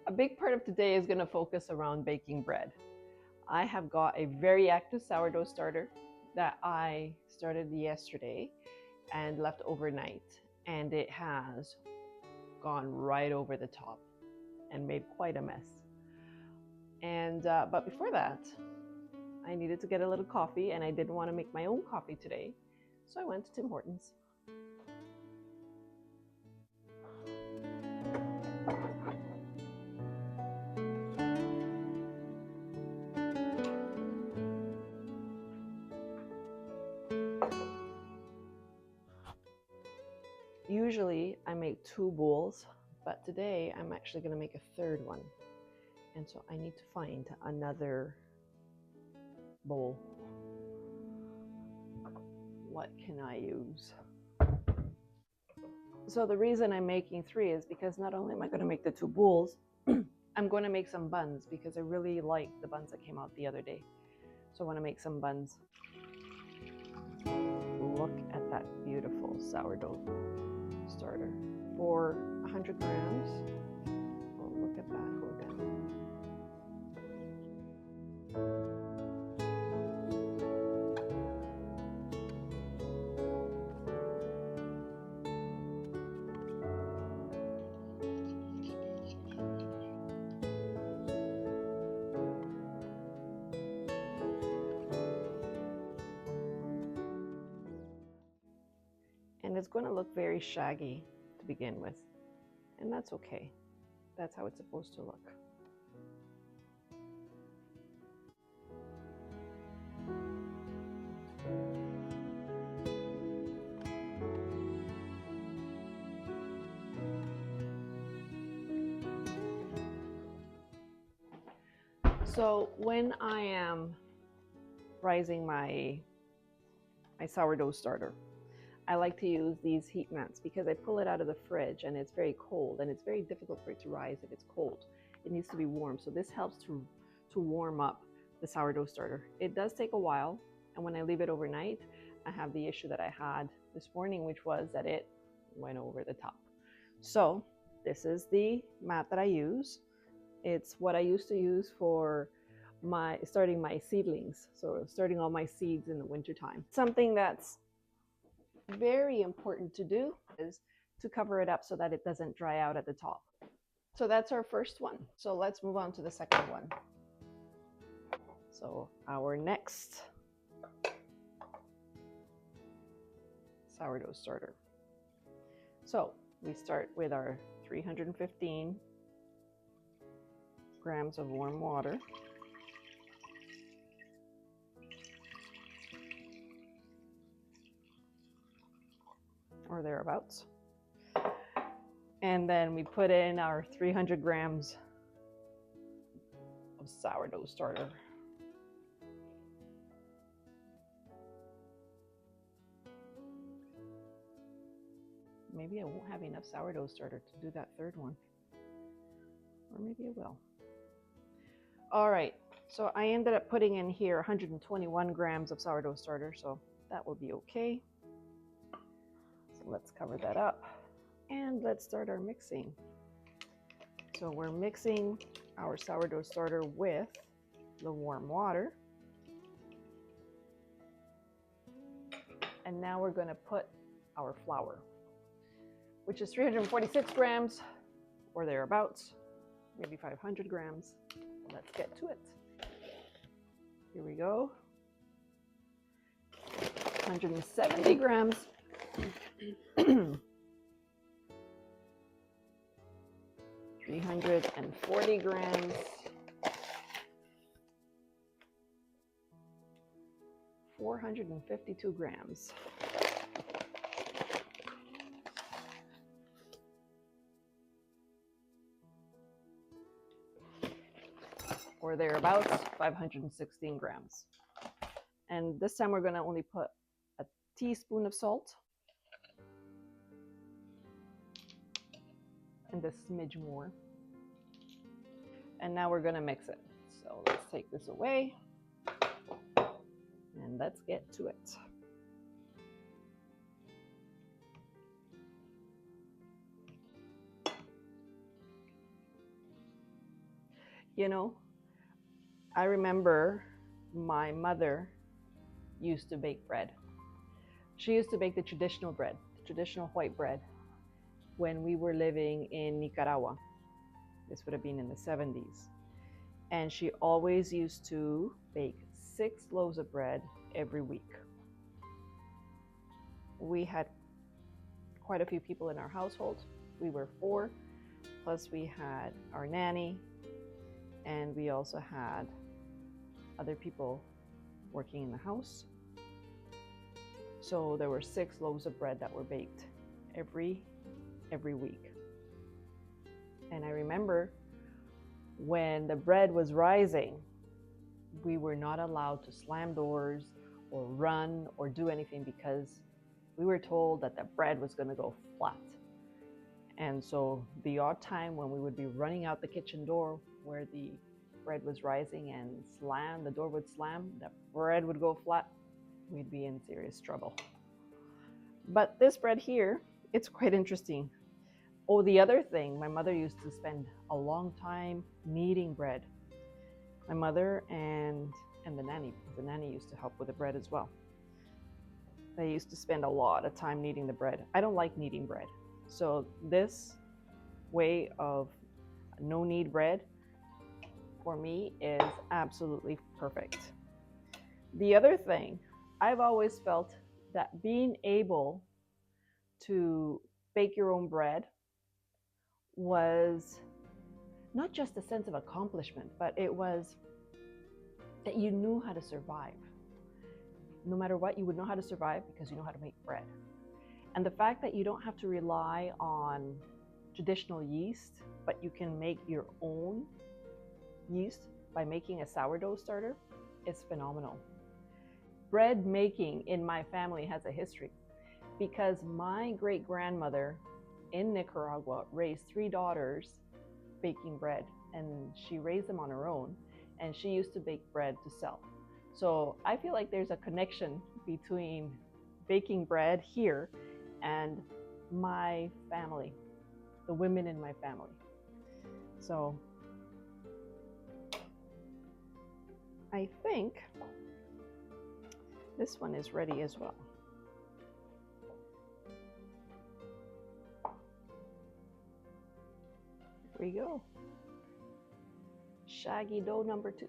A big part of today is going to focus around baking bread. I have got a very active sourdough starter that I started yesterday and left overnight, and it has gone right over the top and made quite a mess. And but before that, I needed to get a little coffee, and I didn't want to make my own coffee today, so I went to Tim Hortons. Usually I make 2 bowls, but today I'm actually going to make a third one. And so I need to find another bowl. What can I use? So the reason I'm making 3 is because not only am I going to make the 2 bowls, I'm going to make some buns because I really like the buns that came out the other day. So I want to make some buns. Look at that beautiful sourdough starter. For 100 grams, oh, look at that hogan. And it's going to look very shaggy to begin with, and that's okay. That's how it's supposed to look. So when I am rising my sourdough starter, I like to use these heat mats because I pull it out of the fridge and it's very cold, and it's very difficult for it to rise if it's cold. It needs to be warm, so this helps to warm up the sourdough starter. It does take a while, and when I leave it overnight, I have the issue that I had this morning, which was that it went over the top. So this is the mat that I use. It's what I used to use for starting my seedlings, so starting all my seeds in the wintertime. Something that's very important to do is to cover it up so that it doesn't dry out at the top. So that's our first one. So let's move on to the second one. So our next sourdough starter. So we start with our 315 grams of warm water. Or thereabouts. And then we put in our 300 grams of sourdough starter. Maybe I won't have enough sourdough starter to do that third one. Or maybe I will. All right, so I ended up putting in here 121 grams of sourdough starter, so that will be okay. So let's cover that up and let's start our mixing. So we're mixing our sourdough starter with the warm water. And now we're going to put our flour, which is 346 grams or thereabouts, maybe 500 grams. Let's get to it. Here we go. 170 grams. 340 grams. 452 grams. Or thereabouts, 516 grams. And this time we're going to only put a teaspoon of salt and a smidge more. And now we're going to mix it. So let's take this away and let's get to it. You know, I remember my mother used to bake bread. She used to bake the traditional bread, the traditional white bread, when we were living in Nicaragua. This would have been in the 70s. And she always used to bake 6 loaves of bread every week. We had quite a few people in our household. We were 4, plus we had our nanny, and we also had other people working in the house. So there were 6 loaves of bread that were baked every week. And I remember when the bread was rising, we were not allowed to slam doors or run or do anything because we were told that the bread was going to go flat. And so the odd time when we would be running out the kitchen door where the bread was rising and the door would slam, the bread would go flat, we'd be in serious trouble. But this bread here, it's quite interesting. Oh, the other thing, my mother used to spend a long time kneading bread. My mother and the nanny, because the nanny used to help with the bread as well. They used to spend a lot of time kneading the bread. I don't like kneading bread. So this way of no knead bread for me is absolutely perfect. The other thing, I've always felt that being able to bake your own bread was not just a sense of accomplishment, but it was that you knew how to survive. No matter what, you would know how to survive because you know how to make bread. And the fact that you don't have to rely on traditional yeast, but you can make your own yeast by making a sourdough starter is phenomenal. Bread making in my family has a history because my great-grandmother in Nicaragua raised 3 daughters baking bread, and she raised them on her own, and she used to bake bread to sell. So I feel like there's a connection between baking bread here and my family, the women in my family. So I think this one is ready as well. Here we go. Shaggy dough number 2.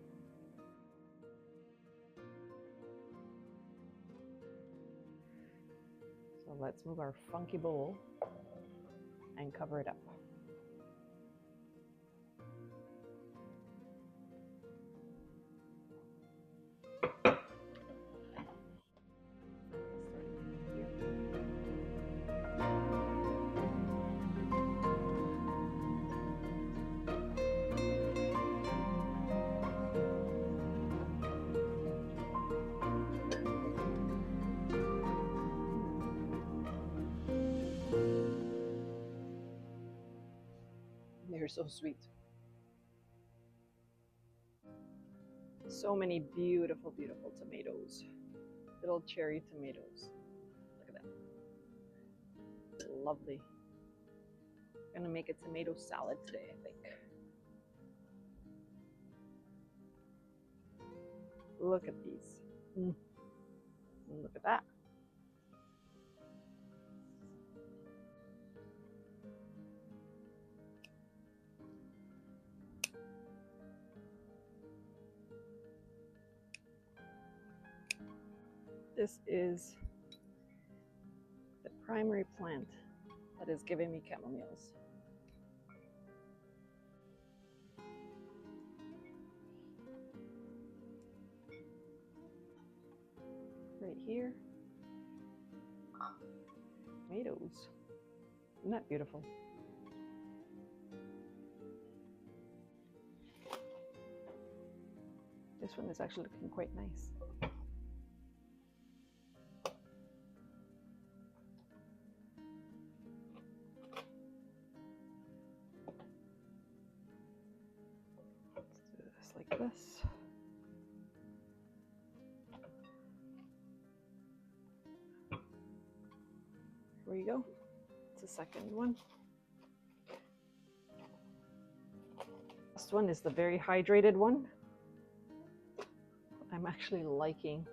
So let's move our funky bowl and cover it up. They're so sweet. So many beautiful, beautiful tomatoes. Little cherry tomatoes. Look at that. Lovely. I'm gonna make a tomato salad today, I think. Look at these. Look at that. This is the primary plant that is giving me chamomiles. Right here. Tomatoes. Isn't that beautiful? This one is actually looking quite nice. Like this. Here we go. It's the second one. last one is the very hydrated one. I'm actually liking,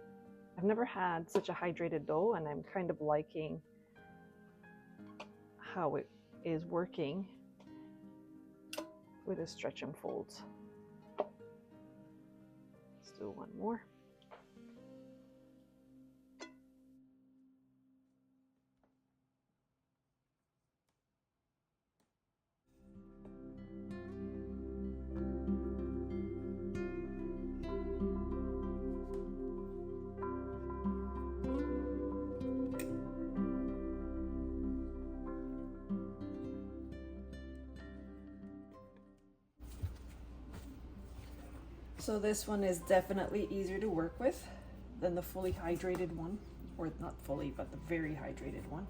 I've never had such a hydrated dough, and I'm kind of liking how it is working with the stretch and folds. Let's do one more. So this one is definitely easier to work with than the fully hydrated one, or not fully, but the very hydrated one.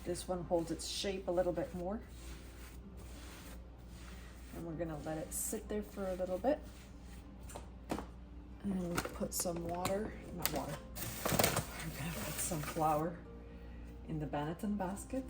This one holds its shape a little bit more. And we're gonna let it sit there for a little bit. And put some water, not water, we're gonna put some flour in the Banneton basket.